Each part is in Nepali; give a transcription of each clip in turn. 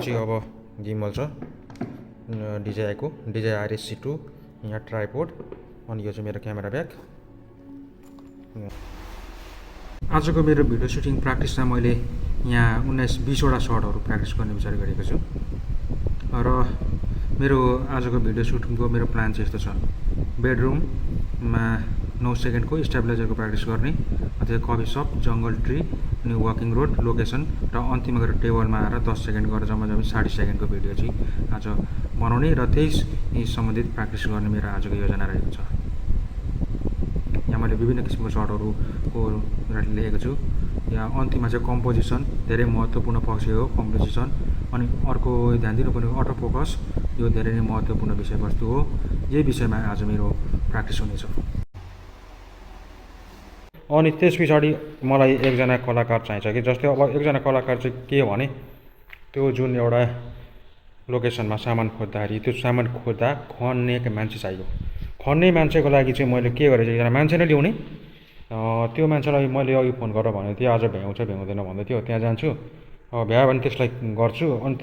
चाहिँ अब गिम्बल छ DJI को DJI RSC2 यहाँ ट्राइपोड अनि यो चाहिँ मेरो क्यामेरा ब्याग। आजको मेरो भिडियो सुटिङ प्र्याक्टिसमा मैले यहाँ 19-20 वटा सर्टहरू प्र्याक्टिस गर्ने विचार गरेको छु र मेरो आजको भिडियो सुटिङको मेरो प्लान चाहिँ यस्तो छ। बेडरुममा 9 सेकेन्डको स्टेबलाइजरको प्र्याक्टिस गर्ने, अथवा कफी सप, जङ्गल ट्री अनि वकिङ रोड लोकेसन र अन्तिममा गएर टेबलमा आएर 10 सेकेन्ड गरेर जम्मा 60 सेकेन्डको भिडियो चाहिँ आज बनाउने र त्यही सम्बन्धित प्र्याक्टिस गर्ने मेरो आजको योजना रहेको छ। यहाँ मैले विभिन्न किसिमको सर्टहरूको लेखेको छु। यहाँ अन्तिममा चाहिँ कम्पोजिसन धेरै महत्त्वपूर्ण पक्ष हो, कम्पोजिसन। अनि अर्को ध्यान दिनुपर्ने अटो फोकस, यो धेरै नै महत्त्वपूर्ण विषयवस्तु हो। यही विषयमा आज मेरो प्र्याक्टिस हुनेछ। अनि त्यस पछाडि मलाई एकजना कलाकार चाहिन्छ कि जस्तै अब एकजना कलाकार चाहिँ के भने त्यो जुन एउटा लोकेसनमा सामान खोज्दाखेरि त्यो सामान खोज्दा खन्ने मान्छे चाहियो। खन्ने मान्छेको लागि चाहिँ मैले के गरेँ, एकजना मान्छे नै ल्याउने। त्यो मान्छेलाई मैले अघि फोन गरेर भनेको थिएँ आज भ्याउँछ भ्याउँदैन भन्दै थियो। त्यहाँ जान्छु, भ्यायो भने त्यसलाई गर्छु, अनि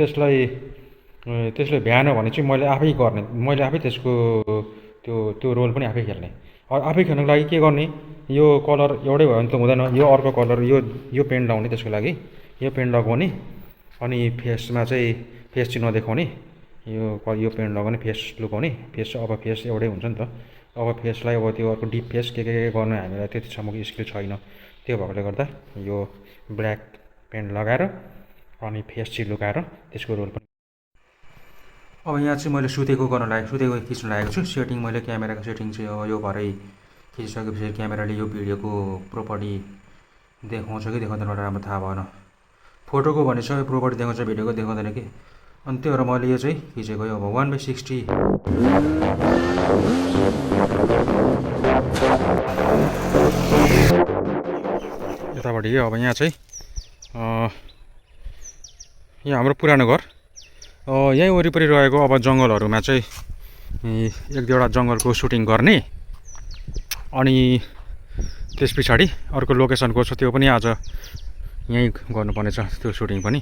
त्यसले भ्याएन भने चाहिँ मैले आफै गर्ने, मैले आफै त्यसको त्यो रोल पनि आफै खेल्ने। आफै खेल्नको लागि के गर्ने, यो कलर एउटै भयो भने त हुँदैन, यो अर्को कलर, यो पेन्ट लाउने, त्यसको लागि यो पेन्ट लगाउने। अनि फेसमा चाहिँ फेस चाहिँ नदेखाउने, यो पेन्ट लगाउने, फेस लुकाउने। फेस अब फेस एउटै हुन्छ नि त। अब फेसलाई अब त्यो अर्को डिप फेस के गर्न हामीलाई त्यतिसम्मको स्किल छैन। त्यो भएकोले गर्दा यो ब्ल्याक पेन्ट लगाएर अनि फेस चाहिँ लुकाएर त्यसको रोल पनि। अब यहाँ चाहिँ मैले सुतेको खिच्न लागेको छु। सेटिङ मैले क्यामेराको सेटिङ चाहिँ अब यो भरै खिचिसकेपछि क्यामेराले यो भिडियोको प्रोपर्टी देखाउँछ कि देखाउँदैन राम्रो थाहा भएन। फोटोको भने सबै प्रोपर्टी देखाउँछ, भिडियोको देखाउँदैन कि। अनि त्यो भएर मैले यो चाहिँ खिचेको यो अब 1/60 यताबाट यो। अब यहाँ चाहिँ यहाँ हाम्रो पुरानो घर, यहीँ वरिपरि रहेको अब जङ्गलहरूमा चाहिँ एक दुईवटा जङ्गलको सुटिङ गर्ने। अनि त्यस पछाडि अर्को लोकेसनको छ, त्यो पनि आज यहीँ गर्नुपर्नेछ त्यो सुटिङ पनि।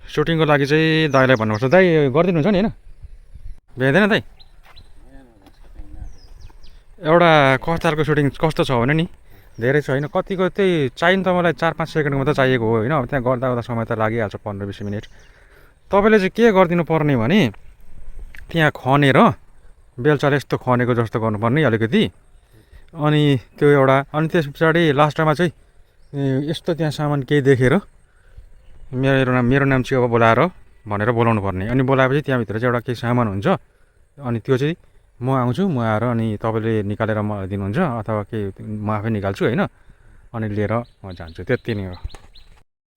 सुटिङको लागि चाहिँ दाइलाई भन्नुपर्छ, दाइ गरिदिनुहुन्छ नि होइन? भ्याइँदैन दाइ? एउटा कतारको सुटिङ कस्तो छ भने नि धेरै छ होइन, कतिको त्यही चाहिने त मलाई 4-5 सेकेन्डको मात्रै चाहिएको हो होइन। अब त्यहाँ गर्दा समय त लागिहाल्छ 15-20 मिनट। तपाईँले चाहिँ के गरिदिनु पर्ने भने त्यहाँ खनेर बेलचाले यस्तो खनेको जस्तो गर्नुपर्ने अलिकति। अनि त्यो एउटा, अनि त्यस पछाडि लास्टमा चाहिँ यस्तो त्यहाँ सामान केही देखेर मेरो नाम चाहिँ अब बोलाएर भनेर बोलाउनु पर्ने। अनि बोलाएपछि त्यहाँभित्र चाहिँ एउटा केही सामान हुन्छ, अनि त्यो चाहिँ म आउँछु, म आएर अनि तपाईँले निकालेर मलाई दिनुहुन्छ अथवा केही म आफै निकाल्छु होइन, अनि लिएर म जान्छु। त्यति नै हो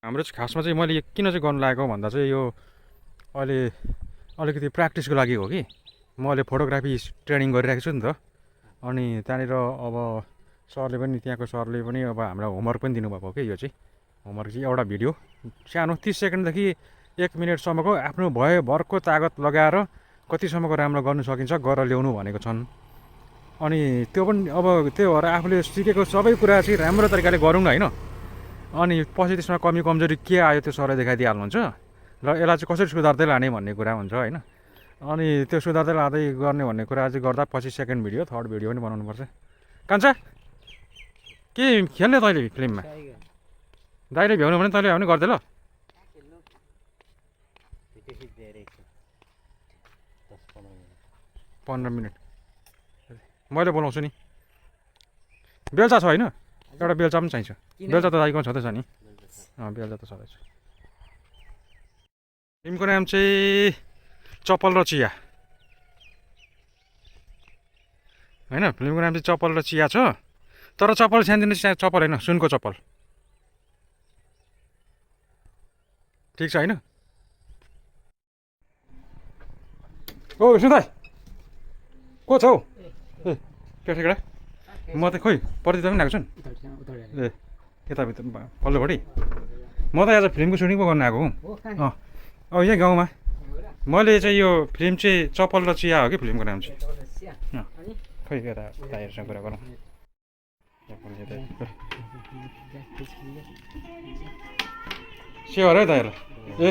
हाम्रो चाहिँ। खासमा चाहिँ मैले किन चाहिँ गर्नु लागेको भन्दा चाहिँ यो अहिले अलिकति प्र्याक्टिसको लागि हो कि। म अहिले फोटोग्राफी ट्रेनिङ गरिरहेको छु नि त। अनि त्यहाँनिर अब सरले पनि, त्यहाँको सरले पनि अब हामीलाई होमवर्क पनि दिनुभएको कि यो चाहिँ होमवर्क चाहिँ एउटा भिडियो सानो 30 सेकेन्डदेखि 1 मिनटसम्मको आफ्नो भरको तागत लगाएर कतिसम्मको राम्रो गर्नु सकिन्छ गरेर ल्याउनु भनेको छन्। अनि त्यो पनि अब त्यो भएर आफूले सिकेको सबै कुरा चाहिँ राम्रो तरिकाले गरौँ न होइन। अनि पछि त्यसमा कमी कमजोरी के आयो त्यो सरले देखाइदिइहाल्नुहुन्छ र यसलाई चाहिँ कसरी सुधार्दै लाने भन्ने कुरा हुन्छ होइन। अनि त्यो सुधार्दै लाँदै गर्ने भन्ने कुरा चाहिँ गर्दा पछि सेकेन्ड भिडियो, थर्ड भिडियो पनि बनाउनुपर्छ। कान्छा के खेल्ने तैँले फिल्ममा? दाइले भ्याउनु भने तैँले भ्याउने गरिदे ल। 15 मिनट मैले बोलाउँछु नि। बेलचा छ होइन? एउटा बेलचा पनि चाहिन्छ। बेलचा त दाइको छँदैछ नि? बेलचा त छँदैछ। फिल्मको नाम चाहिँ चप्पल र चिया होइन। फिल्मको नाम चाहिँ चप्पल र चिया छ, तर चप्पल सानोदिनो चप्पल होइन, सुनको चप्पल। ठिक छ होइन? ओ विष्णु दाइ को छ हौ? ए केटा म त खोइ प्रतिता पनि आएको छु नि। ए यताभित्र पल्लोपट्टि म त आज फिल्मको सुटिङ पो गर्न आएको हुँ। यहीँ गाउँमा मैले चाहिँ यो फिल्म चाहिँ चप्पल र चिया हो कि फिल्मको नाम चाहिँ। खोइ यता दाइहरूसँग कुरा गरौँ। सेवार है दाइर ए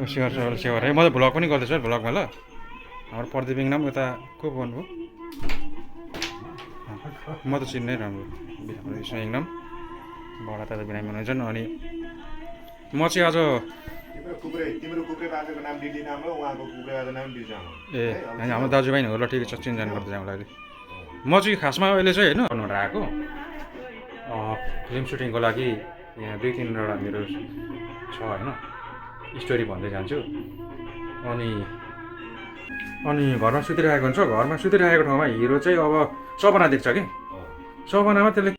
सेवार है म त भ्लग पनि गर्दैछु है भ्लगमा ल हाम्रो प्रदीप इङनाम यता को भन्नुभयो म त चिन्नै राम्रो हाम्रो विष्णु इङनाम बडा त बिरामी हुनुहुन्छ अनि म चाहिँ आज ए होइन हाम्रो दाजुभाइ नै हो ल ठिकै छ चिनजान गर्दै जाउँला अहिले म चाहिँ खासमा अहिले चाहिँ होइन भन्नुबाट आएको फिल्म सुटिङको लागि यहाँ 2-3वटा मेरो छ होइन स्टोरी भन्दै जान्छु अनि घरमा सुतिरहेको हुन्छ घरमा सुतिरहेको ठाउँमा हिरो चाहिँ अब सपना देख्छ कि सपनामा त्यसले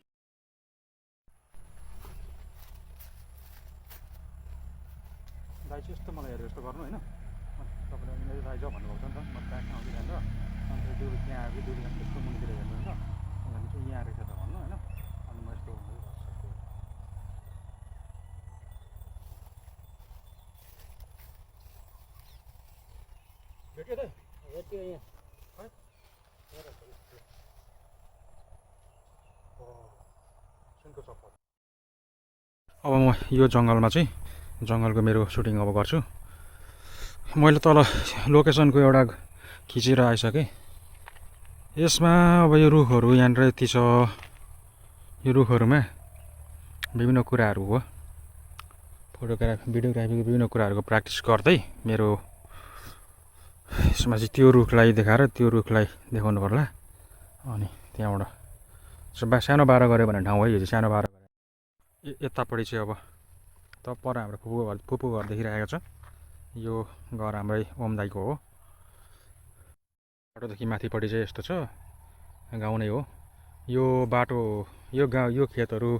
दाइ चाहिँ यस्तो मलाई हेरेर यस्तो गर्नु होइन तपाईँले मेरो दाइ जाऊ भन्नुभएको छ नि त म ब्यागमा आउँदिरहेको र अन्त दुरी त्यहाँ आएको दुरी त्यस्तो मुनितिर हेर्नु होइन अनि चाहिँ यहाँ रहेछ त भन्नु होइन अनि म यस्तो भेट्यो त भेट्यो यहाँ है सुनको चप्पल अब म यो जङ्गलमा चाहिँ जङ्गलको मेरो सुटिङ अब गर्छु मैले तल लोकेसनको एउटा खिचेर आइसकेँ यसमा अब यो रुखहरू यहाँनिर यति छ यो रुखहरूमा विभिन्न कुराहरू हो फोटोग्राफी भिडियोग्राफीको विभिन्न कुराहरूको प्र्याक्टिस गर्दै मेरो यसमा चाहिँ त्यो रुखलाई देखाएर त्यो रुखलाई देखाउनु पर्ला अनि त्यहाँबाट सानो बाह्र गऱ्यो भने ठाउँ है यो चाहिँ सानो बाह्र गऱ्यो यतापट्टि चाहिँ अब त पर हाम्रो फुपू घर देखिरहेको छ यो घर हाम्रै ओम दाईको हो बाटोदेखि माथिपट्टि चाहिँ यस्तो छ गाउँ नै हो यो बाटो यो गाउँ यो खेतहरू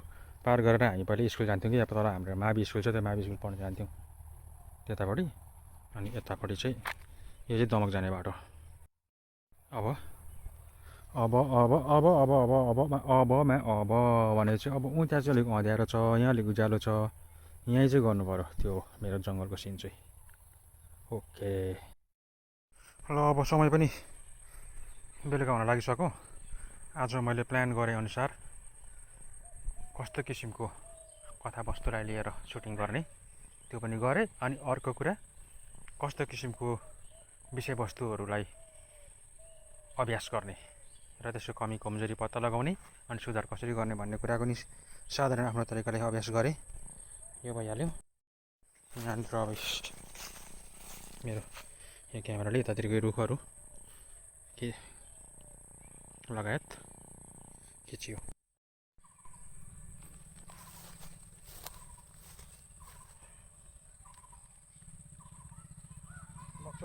पार गरेर हामी पहिले स्कुल जान्थ्यौँ कि अब तर हाम्रो मावि स्कुल छ त्यो मावि स्कुल पढ्न जान्थ्यौँ त्यतापट्टि अनि यतापट्टि चाहिँ यो चाहिँ दमक जाने बाटो अब भने चाहिँ अब त्यहाँ चाहिँ अलिक अँध्यारो छ यहाँ अलिक उज्यालो छ यहीँ चाहिँ गर्नु पऱ्यो त्यो मेरो जङ्गलको सिन चाहिँ ओके ल अब समय पनि बेलुका हुन लागिसक्यो आज मैले प्लान गरेँ अनुसार कस्तो किसिमको कथावस्तुलाई लिएर सुटिङ गर्ने त्यो पनि गरेँ अनि अर्को कुरा कस्तो किसिमको विषयवस्तुहरूलाई अभ्यास गर्ने र त्यसको कमी कमजोरी पत्ता लगाउने अनि सुधार कसरी गर्ने भन्ने कुराको नि साधारण आफ्नो तरिकाले अभ्यास गरेँ यो भइहाल्यो यहाँनिर अब मेरो यो क्यामेराले यतातिरको रुखहरू के लगायत खिचियो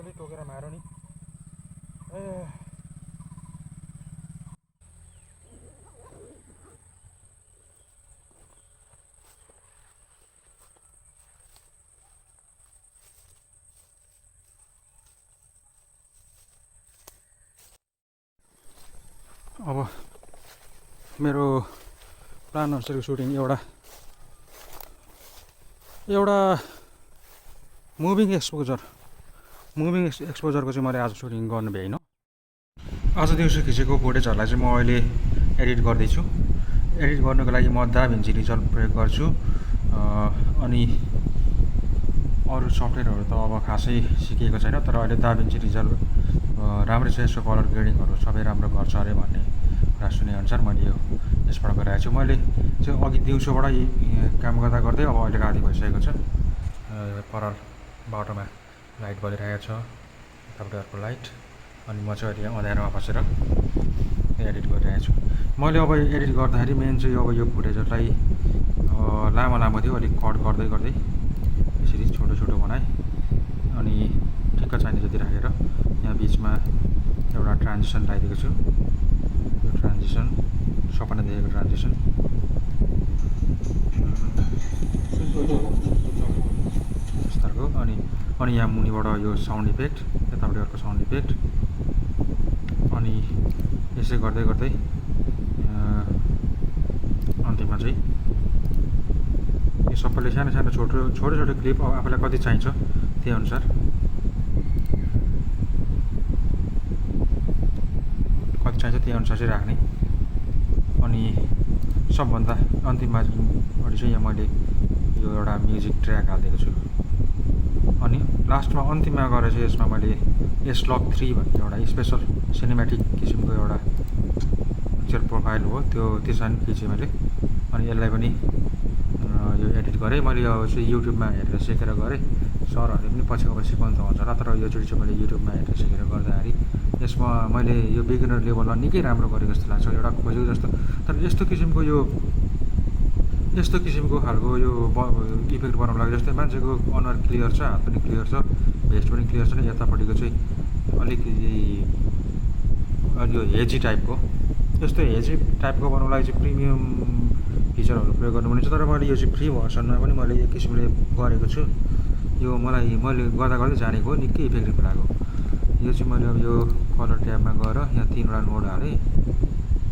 मजाले टोकेर मारो नि अब मेरो प्लान अनुसारको सुटिङ एउटा मुभिङ एक्सपोजरको चाहिँ मैले आज सुटिङ गर्नु भ्याइनँ आज दिउँसो खिचेको फुटेजहरूलाई चाहिँ म अहिले एडिट गर्दैछु एडिट गर्नुको लागि म दाभिन्ची रिजल्भ प्रयोग गर्छु अनि अरू सफ्टवेयरहरू त अब खासै सिकेको छैन तर अहिले दाभिन्ची रिजल्भ राम्रै छ यसको कलर ग्रेडिङहरू सबै राम्रो गर्छ अरे भन्ने कुरा सुनेअनुसार मैले यो यसबाट गरिरहेको छु मैले चाहिँ अघि दिउँसोबाट काम गर्दा गर्दै अब अहिले राति भइसकेको छ पराल बाटोमा लाइट बलिरहेको छ यतापट्टि अर्को लाइट अनि म चाहिँ अहिले अँध्यारोमा बसेर एडिट गरिरहेको छु मैले अब एडिट गर्दाखेरि मेन चाहिँ अब यो फुटेजहरूलाई लामो थियो अलिक कट गर्दै यसरी छोटो बनाएँ अनि ठिक्क चाहिने जति राखेर यहाँ बिचमा एउटा ट्रान्जिसन लगाइदिएको छु यो ट्रान्जिसन सपना देखेको ट्रान्जिसन यस्तोहरूको अनि यहाँ मुनिबाट यो साउन्ड इफेक्ट यतापट्टि अर्को साउन्ड इफेक्ट अनि यसै गर्दै अन्तिममा चाहिँ यो सबैले सानो छोटो क्लिप अब आफूलाई कति चाहिन्छ त्यही अनुसार कति चाहिन्छ त्यही अनुसार चाहिँ राख्ने अनि सबभन्दा अन्तिममा अझै चाहिँ यहाँ मैले यो एउटा म्युजिक ट्र्याक हालिदिएको छु। अनि लास्टमा अन्तिममा गएर चाहिँ यसमा मैले एसलक 3 भन्ने एउटा स्पेसल सिनेमेटिक किसिमको एउटा पिक्चर प्रोफाइल हो, त्यो त्यसमा पनि खिचेँ मैले। अनि यसलाई पनि यो एडिट गरेँ मैले। अब चाहिँ युट्युबमा हेरेर सिकेर गरेँ। सरहरूले पनि पछि अब सिकाउनु त हुन्छ होला, तर योचोटि चाहिँ मैले युट्युबमा हेरेर सिकेर गर्दाखेरि यसमा मैले यो बिगिनर लेभलमा निकै राम्रो गरेको जस्तो लाग्छ, एउटा खोजेको जस्तो। तर यस्तो किसिमको खालको यो इफेक्ट बनाउनु लागि, जस्तै मान्छेको अनुहार क्लियर छ, हात पनि क्लियर छ, भेस्ट पनि क्लियर छ, यतापट्टिको चाहिँ अलिकति यो हेजी टाइपको, यस्तो हेजी टाइपको बनाउनु लागि चाहिँ प्रिमियम फिचरहरू प्रयोग गर्नुपर्ने छ। तर मैले यो चाहिँ फ्री भर्सनमा पनि मैले एक किसिमले गरेको छु। यो मैले गर्दा गर्दै जानेको हो, निकै इफेक्टिभ लाग्यो। यो चाहिँ मैले अब यो कलर ट्याबमा गएर यहाँ 3वटा नोड हालेँ।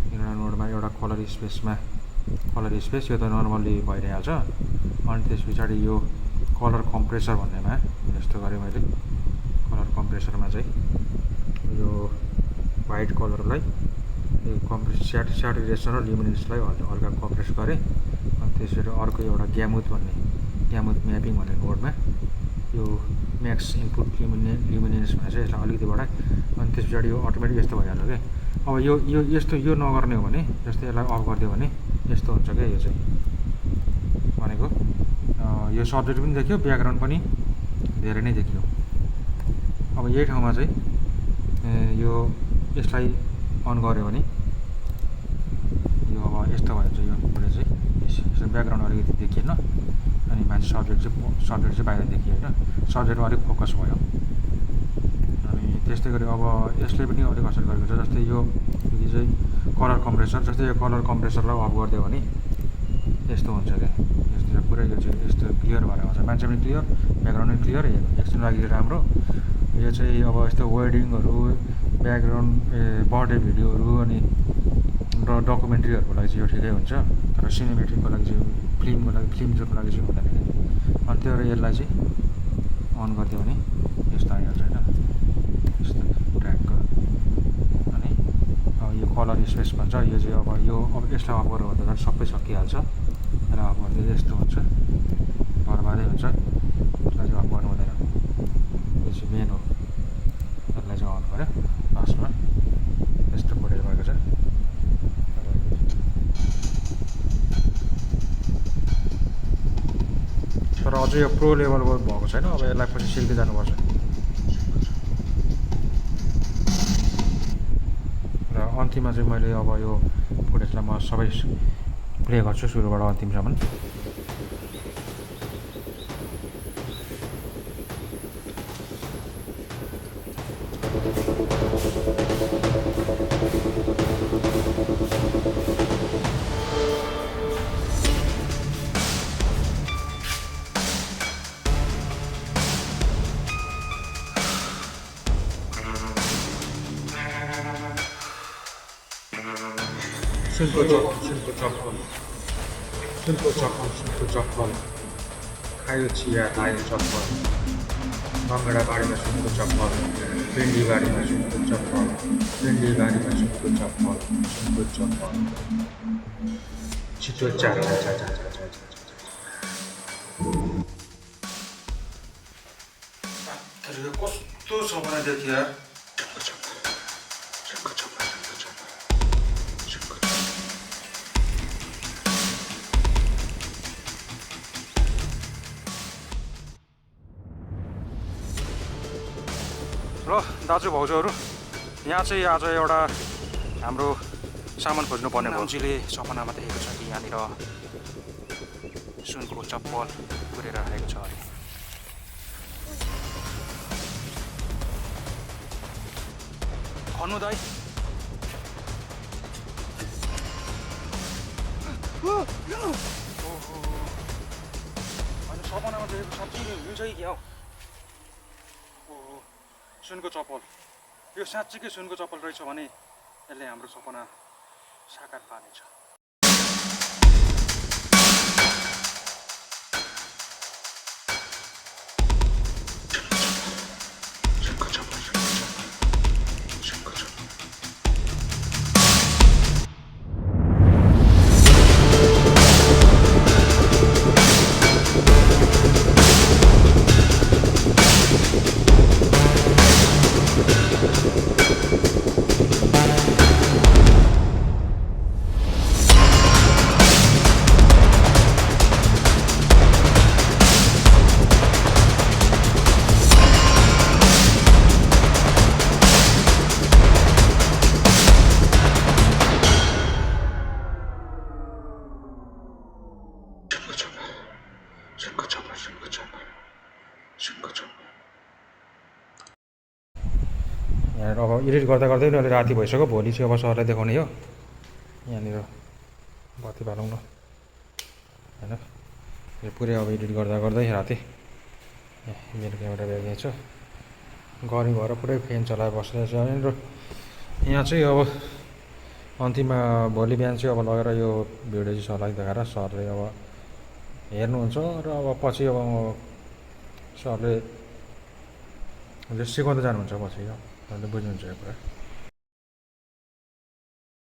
3वटा नोडमा एउटा कलर स्पेस यो त नर्मल्ली भइरहेछ। अनि त्यस पछाडि यो कलर कम्प्रेसर भन्नेमा यस्तो गरेँ मैले। कलर कम्प्रेसरमा चाहिँ यो वाइट कलरलाई स्याचुरेसन र ल्युमिनेन्सलाई हल्का कम्प्रेस गरेँ। अनि त्यसपछि अर्को एउटा ग्यामुथ म्यापिङ भन्ने नोडमा यो म्याक्स इनपुट ल्युमिनेन्समा चाहिँ यसलाई अलिकति बढाएँ। अनि त्यस पछाडि यो अटोमेटिक यस्तो भइहाल्यो क्या। अब यो नगर्ने हो भने, जस्तै यसलाई अफ गरिदियो भने यस्तो हुन्छ क्या। यो चाहिँ भनेको यो सब्जेक्ट पनि देखियो, ब्याकग्राउन्ड पनि धेरै नै देखियो। अब यही ठाउँमा चाहिँ यो यसलाई अन गऱ्यो भने यो अब यस्तो भयो चाहिँ, यो चाहिँ यसो ब्याकग्राउन्ड अलिकति देखिएन। अनि मान्छे सब्जेक्ट चाहिँ बाहिर देखियो होइन, सब्जेक्टमा अलिक फोकस भयो। अनि त्यस्तै गरी अब यसले पनि अलिक असर गरेको छ। जस्तै यो चाहिँ कलर कम्प्रेसर, जस्तै यो कलर कम्प्रेसरलाई अफ गरिदियो भने यस्तो हुन्छ क्या। यस्तो पुरै यो चाहिँ यस्तो क्लियर भएर आउँछ, मान्छे पनि क्लियर, ब्याकग्राउन्ड पनि क्लियर, एकछिन लागि राम्रो। यो चाहिँ अब यस्तो वेडिङहरू, ब्याकग्राउन्ड बर्थडे भिडियोहरू अनि डकुमेन्ट्रीहरूको लागि चाहिँ यो ठिकै हुन्छ। तर सिनेमेटिकको लागि चाहिँ फिल्मको लागि चाहिँ हुँदैन क्या। अनि त्यो यसलाई चाहिँ अन गरिदियो भने यस्तो आइहाल्छ होइन, यस्तो ट्र्याकको। अनि अब यो कलर स्पेस भन्छ, यो चाहिँ अब यसलाई अफ गरेर भन्दा सबै सकिहाल्छ। यसलाई अफ गरिदिँदा यस्तो हुन्छ, बर्बादै हुन्छ। यसलाई चाहिँ अफ गर्नु हुँदैन, यो चाहिँ मेन हो। यसलाई चाहिँ अन गऱ्यो, लास्टमा यस्तो फुटेज भएको छ। तर अझै यो प्रो लेभलको भएको छैन, अब यसलाई पछि सिक्दै जानुपर्छ। र अन्तिममा चाहिँ मैले अब यो फुटेजलाई म सबै प्ले गर्छु सुरुबाट अन्तिमसम्म। सुनको चप्पल खायो चिया लायो चप्पल, बङ्गडा बारीमा सुनको चप्पल, भिन्डी बारीमा सुनको चप्पल, छिटो चार कस्तो सपना देखियो यार। ल दाजु भाउजूहरू, यहाँ चाहिँ आज एउटा हाम्रो सामान खोज्नुपर्ने मान्छेले सपनामा देखेको छ कि यहाँनिर सुनको चप्पल पुरेर राखेको छ अरे। खन्नु दाइ, होइन सपनामा देखेको साँच्चै हुन्छ कि क्या हो? सुनको चप्पल, यो साँच्चीकै सुनको चप्पल रहेछ भने यसले हाम्रो सपना साकार पार्नेछ। यहाँनिर अब एडिट गर्दा गर्दै पनि अहिले राति भइसक्यो भोलि चाहिँ अब सरलाई देखाउने हो यहाँनिर बत्ती बालौँ न होइन यो पुरै अब एडिट गर्दा गर्दै राति मेरो क्यामेरा ब्याग यहीँ छ गरम भएर पुरै फ्यान चलाएर बसिरहेको छ यहाँनिर यहाँ चाहिँ अब अन्तिममा भोलि बिहान चाहिँ अब लगेर यो भिडियो चाहिँ सरलाई देखाएर सरले अब हेर्नुहुन्छ र अब पछि अब सरले सिकाउँदै जानुहुन्छ पछि अब बुझ्नुहुन्छ यो कुरा